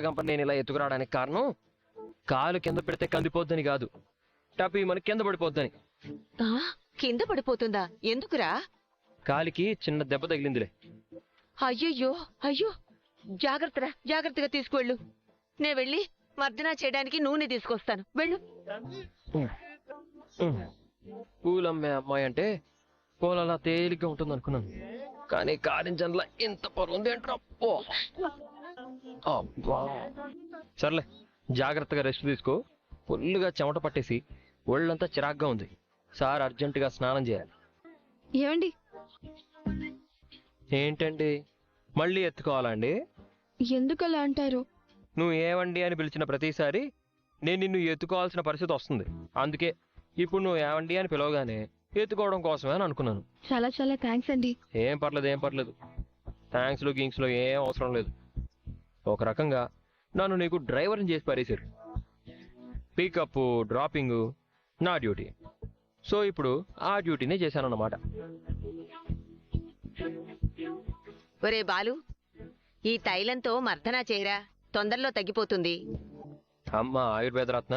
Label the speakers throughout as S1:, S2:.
S1: గంప నేను ఇలా ఎత్తుకురావడానికి కారణం కాలు కింద పెడితే కందిపోద్దని కాదు, టపి మన కింద పడిపోద్దని.
S2: కింద పడిపోతుందా? ఎందుకురా?
S1: కాలికి చిన్న దెబ్బ తగిలిందిలే.
S2: అయ్యయ్యో, అయ్యో, జాగ్రత్తగా తీసుకువెళ్ళు. నే వెళ్ళి మర్దనా చేయడానికి నూనె తీసుకొస్తాను, వెళ్ళు.
S1: పూలమ్మే అమ్మాయి అంటే పూలలా తేలిగ్గా ఉంటుంది అనుకున్నాను, కానీ కారింజన్లా ఇంత పొరుంది అంటారా. సర్లే, జాగ్రత్తగా రెస్ట్ తీసుకో. ఫుల్గా చెమట పట్టేసి ఒళ్ళంతా చిరాగ్గా ఉంది. సార్ అర్జెంటుగా స్నానం చేయాలి.
S3: ఏమండి?
S1: ఏంటండి మళ్ళీ ఎత్తుకోవాలండి?
S3: ఎందుకలా అంటారు?
S1: నువ్వు ఏవండి అని పిలిచిన ప్రతిసారి నేను నిన్ను ఎత్తుకోవాల్సిన పరిస్థితి వస్తుంది. అందుకే ఇప్పుడు నువ్వు ఏవండి అని పిలవగానే ఎత్తుకోవడం కోసమే అని అనుకున్నాను.
S3: చాలా చాలా థ్యాంక్స్ అండి.
S1: ఏం పర్లేదు. థ్యాంక్స్లో గిങ്స్లో ఏం అవసరం లేదు. ఒక రకంగా నన్ను నీకు డ్రైవర్ని చేసి పారేశారు. పికప్ డ్రాపింగ్ నా డ్యూటీ. సో ఇప్పుడు ఆ డ్యూటీనే చేశానన్నమాట.
S2: ఒరే బాలు, ఈ తైలంతో మర్దనా చేయరా, తొందరలో తగ్గిపోతుంది.
S1: అమ్మ ఆయుర్వేద రత్న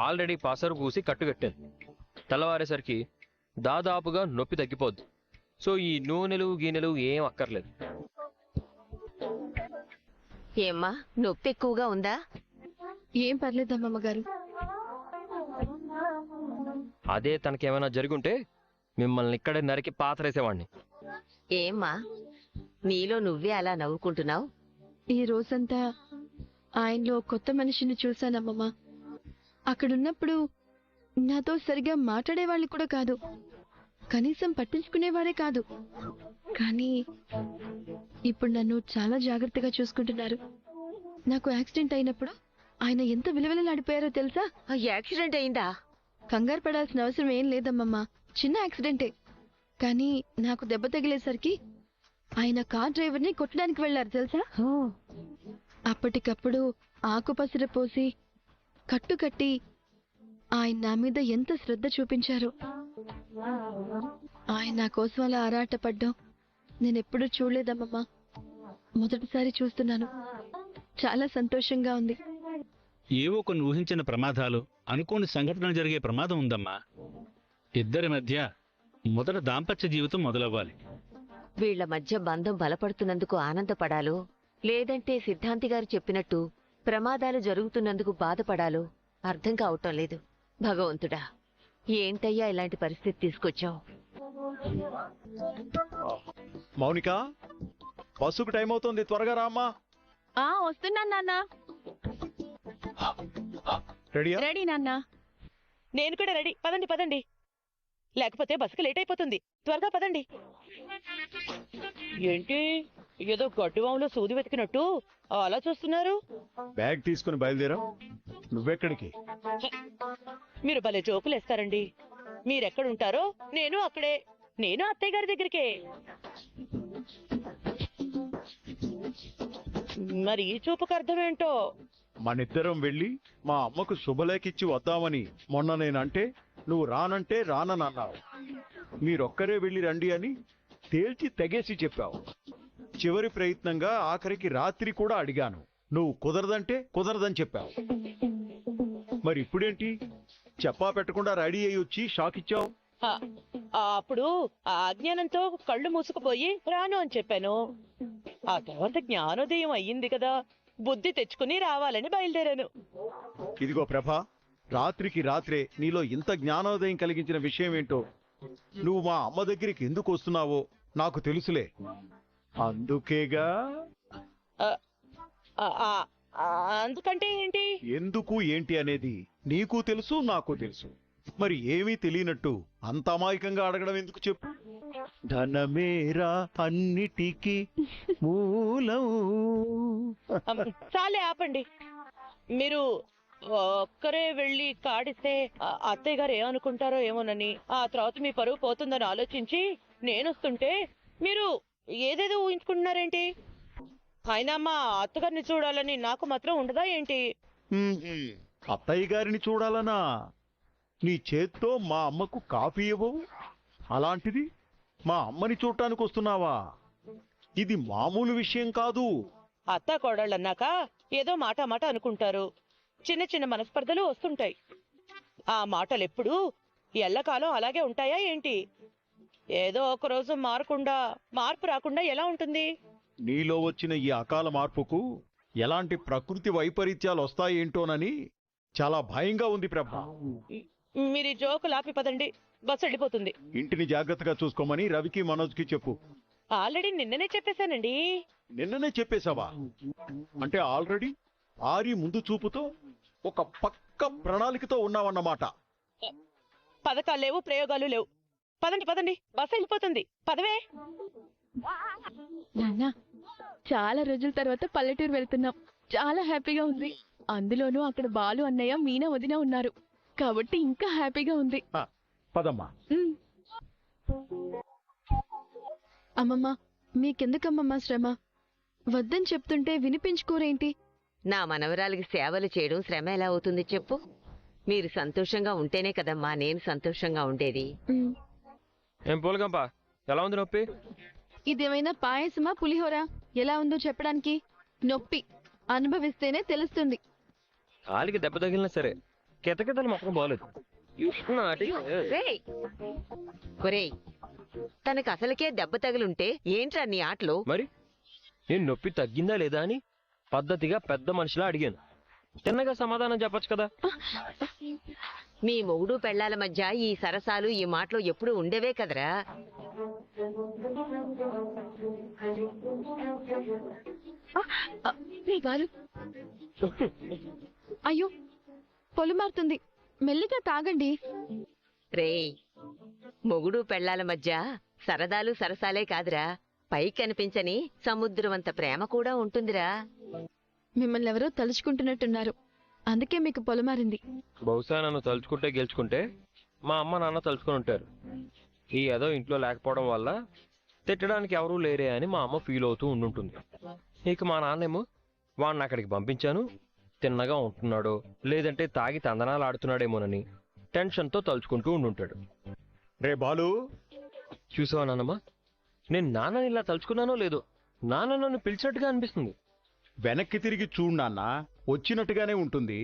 S1: ఆల్రెడీ పాసరు పూసి కట్టుకట్టాను. తెల్లవారేసరికి దాదాపుగా నొప్పి తగ్గిపోద్ది. సో ఈ నూనెలు గీనెలు ఏం అక్కర్లేదు.
S2: ఏమ్మా, నొప్పి ఎక్కువగా ఉందా?
S3: ఏం పర్లేదమ్మగారు.
S1: అదే తనకేమైనా జరుగుంటే మిమ్మల్ని ఇక్కడే నరికి పాతరేసేవాడిని.
S2: ఏమ్మా, నీలో నువ్వే అలా నవ్వుకుంటున్నావు?
S3: ఈ రోజంతా ఆయనలో కొత్త మనిషిని చూశానమ్మమ్మ. అక్కడున్నప్పుడు నాతో సరిగా మాట్లాడేవాళ్ళు కూడా కాదు, కనీసం పట్టించుకునేవారే కాదు. కానీ ఇప్పుడు నన్ను చాలా జాగ్రత్తగా చూసుకుంటున్నారు. నాకు యాక్సిడెంట్ అయినప్పుడు ఆయన ఎంత విలువలలాడిపోయారో తెలుసా?
S2: యాక్సిడెంట్ అయిందా?
S3: కంగారు పడాల్సిన అవసరం ఏం లేదమ్మమ్మా, చిన్న యాక్సిడెంటే. కానీ నాకు దెబ్బ తగిలేసరికి ఆయన కార్ డ్రైవర్ని కొట్టడానికి వెళ్లారు తెలుసా? అప్పటికప్పుడు ఆకుపసర పోసి కట్టుకట్టి ఆయన నా మీద ఎంత శ్రద్ధ చూపించారు. ఆయన నా కోసం అలా ఆరాటపడ్డం నేనెప్పుడూ చూడలేదమ్మమ్మా, మొదటిసారి చూస్తున్నాను. చాలా సంతోషంగా ఉంది.
S4: ఏవో కొన్ని ఊహించిన ప్రమాదాలు, అనుకోని సంఘటనలు జరిగే ప్రమాదం ఉందమ్మా. ఇద్దరి మధ్య మొదట దాంపత్య జీవితం మొదలవ్వాలి.
S2: వీళ్ల మధ్య బంధం బలపడుతున్నందుకు ఆనందపడాలో, లేదంటే సిద్ధాంతి గారు చెప్పినట్టు ప్రమాదాలు జరుగుతున్నందుకు బాధపడాలో అర్థం కావటం లేదు. భగవంతుడా, ఏంటయ్యా ఇలాంటి పరిస్థితి తీసుకొచ్చావు?
S5: మౌనిక, బస్సుకు టైం అవుతుంది, త్వరగా రామ్మా.
S3: వస్తున్నాను నాన్న.
S5: రెడీయా?
S3: రెడీ నాన్న.
S6: నేను కూడా రెడీ. పదండి, లేకపోతే బస్సుకి లేట్ అయిపోతుంది. త్వరగా పదండి. ఏంటి ఏదో గడ్డివాములో సూది వెతికినట్టు అలా చూస్తున్నారు?
S5: బ్యాగ్ తీసుకుని బయలుదేరా. నువ్వెక్కడికి?
S6: మీరు భలే జోకులు వేస్తారండి. మీరెక్కడుంటారో నేను అక్కడే. నేను అత్తయ్య గారి దగ్గరికే. మరి ఈ చూపుకు అర్థమేంటో?
S5: మనిద్దరం వెళ్ళి మా అమ్మకు శుభలేఖిచ్చి వద్దామని మొన్న నేనంటే నువ్వు రానంటే రానన్నావు. మీరొక్కరే వెళ్ళి రండి అని తేల్చి తెగేసి చెప్పావు. చివరి ప్రయత్నంగా ఆఖరికి రాత్రి కూడా అడిగాను, నువ్వు కుదరదంటే కుదరదని చెప్పావు. మరి ఇప్పుడేంటి చెప్పా పెట్టకుండా రెడీ అయ్యి వచ్చి షాక్ ఇచ్చావు?
S6: అప్పుడు ఆ అజ్ఞానంతో కళ్ళు మూసుకుపోయి రాను అని చెప్పాను. ఆ తర్వాత జ్ఞానోదయం అయ్యింది కదా, బుద్ధి తెచ్చుకుని రావాలని బయలుదేరాను.
S5: ఇదిగో ప్రభా, రాత్రికి రాత్రే నీలో ఇంత జ్ఞానోదయం కలిగించిన విషయం ఏంటో నువ్వు మా అమ్మ దగ్గరికి ఎందుకు వస్తున్నావో నాకు తెలుసులే. అందుకేగా.
S6: అందుకంటే ఏంటి?
S5: ఎందుకు ఏంటి అనేది నీకు తెలుసు, నాకు తెలుసు. మరి ఏమీ తెలియనట్టు అంత అమాయకంగా అడగడం ఎందుకు చెప్పు? ధనమేరా అన్నిటికీ మూలం.
S6: చాలే ఆపండి. మీరు ఒక్కరే వెళ్ళి కాడిస్తే అత్తయ్య గారు ఏమనుకుంటారో ఏమోనని, ఆ తర్వాత మీ పరువు పోతుందని ఆలోచించి నేనొస్తుంటే మీరు ఏదేదో ఊహించుకుంటున్నారేంటి? అయినా మా అత్తగారిని చూడాలని నాకు మాత్రం ఉండదా ఏంటి?
S5: అత్తయ్య గారిని చూడాలనా? నీ చేత్తో మా అమ్మకు కాఫీ ఇవ్వవు, అలాంటిది మా అమ్మని చూడటానికి వస్తున్నావా? ఇది మామూలు విషయం కాదు.
S6: అత్త కోడళ్ళన్నాక ఏదో మాట మాట అనుకుంటారు. చిన్న చిన్న మనస్పర్ధలు వస్తుంటాయి. ఆ మాటలెప్పుడు ఎల్లకాలం అలాగే ఉంటాయా ఏంటి? ఏదో ఒక రోజు మార్పు రాకుండా ఎలా ఉంటుంది?
S5: నీలో వచ్చిన ఈ అకాల మార్పుకు ఎలాంటి ప్రకృతి వైపరీత్యాలు వస్తాయేంటోనని చాలా భయంగా ఉంది ప్రభా.
S6: మీరు ఈ జోకులు ఆపి పదండి, బస్సు వెళ్ళిపోతుంది.
S5: ఇంటిని జాగ్రత్తగా చూసుకోమని రవికి మనోజ్కి చెప్పు.
S6: ఆల్రెడీ నిన్ననే చెప్పేశానండి.
S5: నిన్ననే చెప్పేశావా? అంటే ఆల్రెడీ ఆరి ముందు చూపుతో ఒక పక్క ప్రణాళికతో ఉన్నావన్నమాట.
S6: పథకాలు లేవు, ప్రయోగాలు లేవు. పదండి పదండి, బస్సు వెళ్ళిపోతుంది. పదవే.
S3: నాన్న చాలా రోజుల తర్వాత పల్లెటూరు వెళ్తున్నాం. చాలా హ్యాపీగా ఉంది. అందులోనూ అక్కడ బాలు అన్నయ్య మీనా వదిన ఉన్నారు కాబట్టి ఇంకా హ్యాపీగా ఉంది.
S5: పదమ్మా.
S3: ఉమ్. అమ్మమ్మ, మీకెందుకమ్మమ్మ శ్రమ? వద్దని చెప్తుంటే వినిపించుకోరేంటి?
S2: నా మనవరాలికి సేవలు చేయడం శ్రమ ఎలా అవుతుంది చెప్పు? మీరు సంతోషంగా ఉంటేనే కదమ్మా నేను సంతోషంగా ఉండేది.
S3: ఉమ్.
S1: ఏం పోలుగంపా, ఎలా ఉంది నొప్పి?
S3: ఇదేమైనా పాయసమా పులిహోర? ఎలా ఉందో చెప్పడానికి? నొప్పి అనుభవిస్తేనే తెలుస్తుంది.
S1: కాలికి దెబ్బ తగిలినా సరే కితకితలు మాత్రం బాగలేదు.
S2: రేయ్! ఒరేయ్, తనకు అసలుకే దెబ్బ తగిలుంటే ఏంట్రా నీ ఆటలు?
S1: మరి నేను నొప్పి తగ్గిందా లేదా అని పద్ధతిగా పెద్ద మనిషిలా అడిగాను. తిన్నగా సమాధానం చెప్పొచ్చు కదా.
S2: మీ మొగుడు పెళ్ళాల మధ్య ఈ సరసాలు ఈ మాటలు ఎప్పుడూ ఉండేవే కదరా.
S3: బాలు, అయ్యో పొలు మారుతుంది. మెల్లిగా తాగండి.
S2: రేయ్, మొగుడు పెళ్ళాల మధ్య సరదాలు సరసాలే కాదురా, పైకి కనిపించని సముద్రమంత ప్రేమ కూడా ఉంటుందిరా.
S3: మిమ్మల్ని ఎవరో తలుచుకుంటున్నట్టున్నారు, అందుకే మీకు పొలమారింది.
S1: బహుశా నన్ను తలుచుకుంటే గెలుచుకుంటే మా అమ్మ నాన్న తలుచుకొని ఉంటారు. ఈ ఏదో ఇంట్లో లేకపోవడం వల్ల తిట్టడానికి ఎవరూ లేరే అని మా అమ్మ ఫీల్ అవుతూ ఉండుంటుంది. ఇక మా నాన్నేమో వాడిని అక్కడికి పంపించాను, తిన్నగా ఉంటున్నాడో లేదంటే తాగి తందనాలు ఆడుతున్నాడేమోనని టెన్షన్తో తలుచుకుంటూ ఉండుంటాడు.
S5: రే బాలు,
S1: చూసావా నాన్నమ్మ, నేను నాన్నని ఇలా తలుచుకున్నానో లేదో నాన్న నన్ను పిలిచినట్టుగా అనిపిస్తుంది.
S5: వెనక్కి తిరిగి చూడు నాన్న, వచ్చినట్టుగానే ఉంటుంది.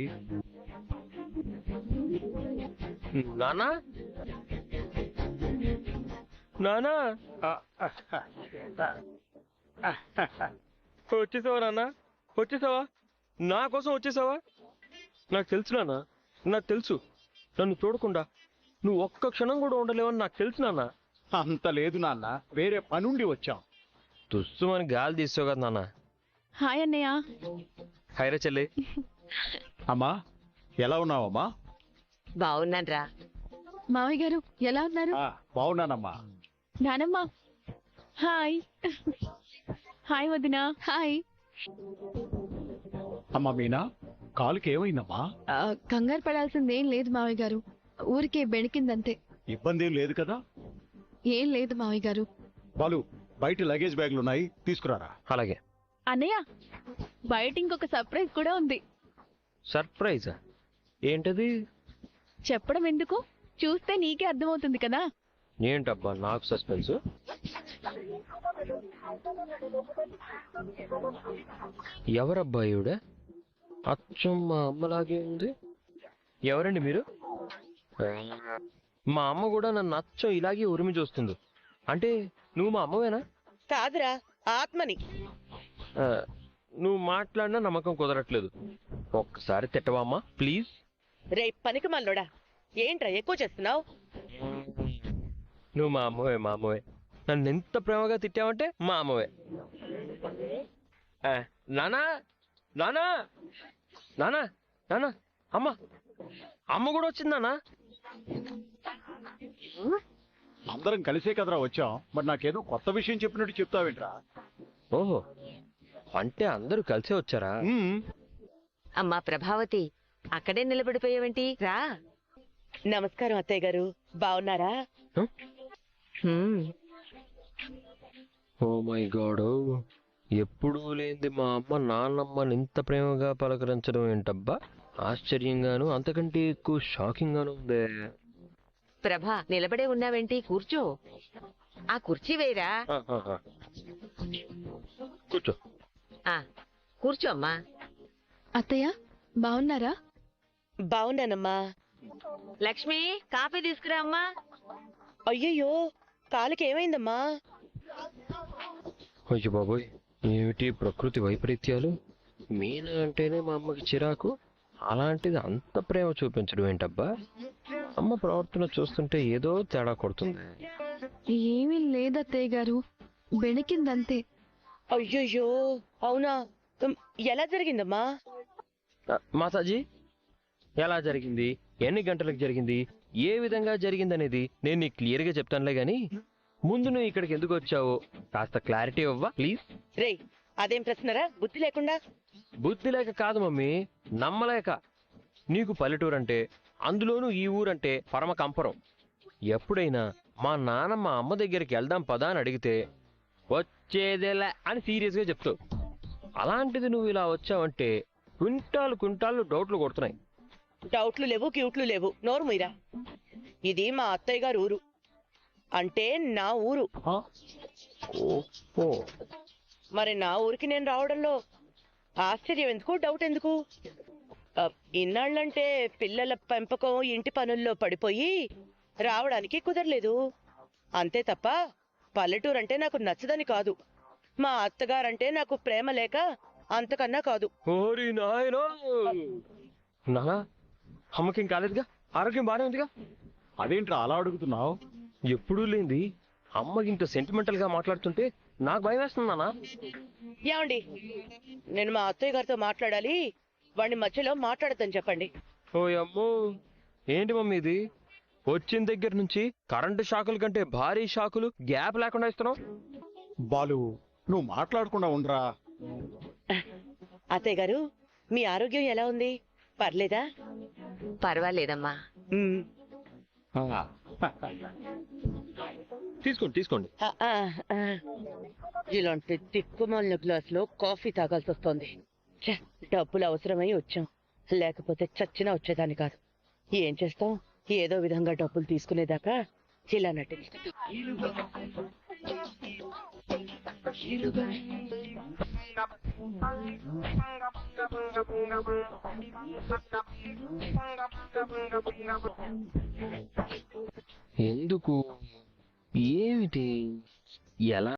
S1: నానా నానా వచ్చేసావా నాన్న? వచ్చేసావా? నా కోసం వచ్చేసావా? నాకు తెలుసు నాన్న, నాకు తెలుసు నన్ను చూడకుండా నువ్వు ఒక్క క్షణం కూడా ఉండలేవని నాకు తెలుసు నాన్న.
S5: అంత లేదు నాన్న, వేరే పనుండి వచ్చాం.
S1: తుస్సుమని గాలి తీసావు కదా నాన్న.
S3: హాయ్ అన్నయ్య.
S1: హైరా చెల్లి.
S5: అమ్మా, ఎలా ఉన్నావమ్మా?
S2: బావున్నాన్రా.
S3: మావయ్య గారు ఎలా ఉన్నారు?
S5: బాగున్నానమ్మా.
S3: నానమ్మ హాయ్. హాయ్ వదినా. హాయ్.
S5: అమ్మా మీనా, కాలుకి ఏమైందమ్మా?
S3: కంగారు పడాల్సిందేం లేదు మావయ్య గారు, ఊరికే బెణికిందంతే.
S5: ఇబ్బంది ఏం లేదు కదా?
S3: ఏం లేదు మావయ్య గారు.
S5: బాలు, బయట లగేజ్ బ్యాగులున్నాయి, తీసుకురారా.
S1: అలాగే.
S3: అన్నయ్య, బయట ఇంకొక సర్ప్రైజ్ కూడా ఉంది.
S1: సర్ప్రైజా? ఏంటది?
S3: చెప్పడం ఎందుకు, చూస్తే నీకే అర్థమవుతుంది కదా.
S1: ఏంటబ్బా నాకు సస్పెన్స్? ఎవరబ్బా ఈవిడ? అచ్చం మా అమ్మలాగే ఉంది. ఎవరండి మీరు? మా అమ్మ కూడా నన్ను అచ్చం ఇలాగే ఉరిమి చూస్తుంది. అంటే నువ్వు మా అమ్మవేనా?
S6: కాదురా, ఆత్మని.
S1: ఆ, నువ్వు మాట్లాడినా నమ్మకం కుదరట్లేదు. ఒక్కసారి తిట్టవా అమ్మా ప్లీజ్?
S6: రే పనికి మల్లోడా, ఏంట్రా ఎక్కువ చేస్తున్నావు?
S1: నువ్వు మా అమ్మవే, మా అమ్మవే. నన్ను ఎంత ప్రేమగా తిట్టావంటే మా అమ్మవే. నానా నానా నానా నానా, అమ్మ అమ్మ కూడా వచ్చింది నానా.
S5: అందరం కలిసే కదరా వచ్చాం, మరి నాకేదో కొత్త విషయం చెప్పినట్టు చెప్తావేంట్రా?
S1: ఓహో, అంటే అందరూ కలిసే వచ్చారా?
S2: అమ్మా ప్రభావతి, అక్కడే నిలబడిపోయావేంటి? రా.
S6: నమస్కారం అత్తయ్య గారు, బాగున్నారా?
S2: హ్మ్.
S1: ఓ మై గాడ్, ఎప్పుడూ లేనిది మా అమ్మ నాన్నమ్మని ఇంత ప్రేమగా పలకరించడం ఏంటబ్బా? ఆశ్చర్యంగాను అంతకంటే ఎక్కువ షాకింగ్ గాను ఉందే.
S2: ప్రభా, నిలబడే ఉన్నావేంటి? కూర్చో. ఆ కుర్చీ వేయరా.
S1: కూర్చో.
S2: ఆ, కూర్చో అమ్మా.
S3: అత్తయ్య బాగున్నారా?
S6: బాగున్నానమ్మా.
S2: లక్ష్మి, కాఫీ తీసుకురా అమ్మా.
S6: అయ్యయ్యో, కాలుకి ఏమైందమ్మా?
S1: అయ్యో బాబోయ్, ఏమిటి ప్రకృతి వైపరీత్యాలు. మీనా అంటేనే మా అమ్మకి చిరాకు, అలాంటిది అంత ప్రేమ చూపించడం ఏంటబ్బా. అమ్మ ప్రవర్తన చూస్తుంటే ఏదో తేడా కొడుతుంది.
S3: ఏమీ లేదత్తయ్య గారు, బెణికిందంతే.
S6: అయ్యయ్యో, అవునా? ఎలా జరిగిందమ్మా?
S1: మాతాజీ, ఎలా జరిగింది, ఎన్ని గంటలకు జరిగింది, ఏ విధంగా జరిగిందనేది నేను నీకు క్లియర్గా చెప్తానులే గాని ముందు నువ్వు ఇక్కడికి ఎందుకు వచ్చావో కాస్త క్లారిటీ ఇవ్వవా ప్లీజ్.
S6: రేయ్, అదేం ప్రశ్నరా? బుద్ధి లేకుండా.
S1: బుద్ధి లేక కాదు మమ్మీ, నమ్మలేక. నీకు పల్లెటూరు అంటే, అందులోనూ ఈ ఊరంటే పరమ కంపరం. ఎప్పుడైనా మా నాన్న మా అమ్మ దగ్గరికి వెళ్దాం పదా అని అడిగితే వచ్చేదేలా అని సీరియస్గా చెప్తావు. అలాంటిది నువ్వు ఇలా వచ్చావంటే క్వింటాలు క్వింటాలు డౌట్లు కొడుతున్నాయి.
S6: డౌట్లు లేవు, క్యూట్లు లేవు. నోరు మీరా. ఇది మా అత్తయ్య గారు ఊరు, అంటే నా ఊరు.
S1: ఓహో,
S6: మరి నా ఊరికి నేను రావడంలో ఆశ్చర్యం ఎందుకు, డౌట్ ఎందుకు? ఇన్నాళ్ళంటే పిల్లల పెంపకం, ఇంటి పనుల్లో పడిపోయి రావడానికి కుదరలేదు, అంతే తప్ప పల్లెటూరు అంటే నాకు నచ్చదని కాదు. మా అత్తగారంటే నాకు ప్రేమ లేక అంతకన్నా కాదు.
S1: ఓరి నాయనో. నానా, అమ్మకేం కాలేదుగా, ఆరోగ్యం బానే ఉందిగా.
S5: అదేంట్రా అలా అడుగుతున్నావు?
S1: ఎప్పుడూ లేంది అమ్మకి ఇంత సెంటిమెంటల్ గా మాట్లాడుతుంటే నాకు భయం వేస్తుంది నాన్న.
S6: ఏమండి, నేను మా అత్తయ్య గారితో మాట్లాడాలి, వాడిని మధ్యలో మాట్లాడద్దని చెప్పండి.
S1: ఓ అమ్మో, ఏంటి మమ్మీ ఇది? వచ్చిన దగ్గర నుంచి కరెంటు షాకుల కంటే భారీ షాకులు గ్యాప్ లేకుండా ఇస్తున్నావు.
S5: బాలు, నువ్వు మాట్లాడకుండా ఉండరా.
S6: అత్తయ్య గారు, మీ ఆరోగ్యం ఎలా ఉంది? పర్లేదా?
S2: పర్వాలేదమ్మా.
S6: ఉమ్.
S1: తీసుకోండి తీసుకోండి.
S6: ఇలాంటి తిక్కుమాలిన గ్లాసులో కాఫీ తాగాల్సి వస్తోంది. ఛ, డబ్బులు అవసరమై వచ్చాం, లేకపోతే చచ్చినా వచ్చేదాన్ని కాదు. ఏం చేస్తాం, ఏదో విధంగా డబ్బులు తీసుకునేదాకా ఇలా నటించు.
S1: ఎందుకు, ఏమిటి, ఎలా?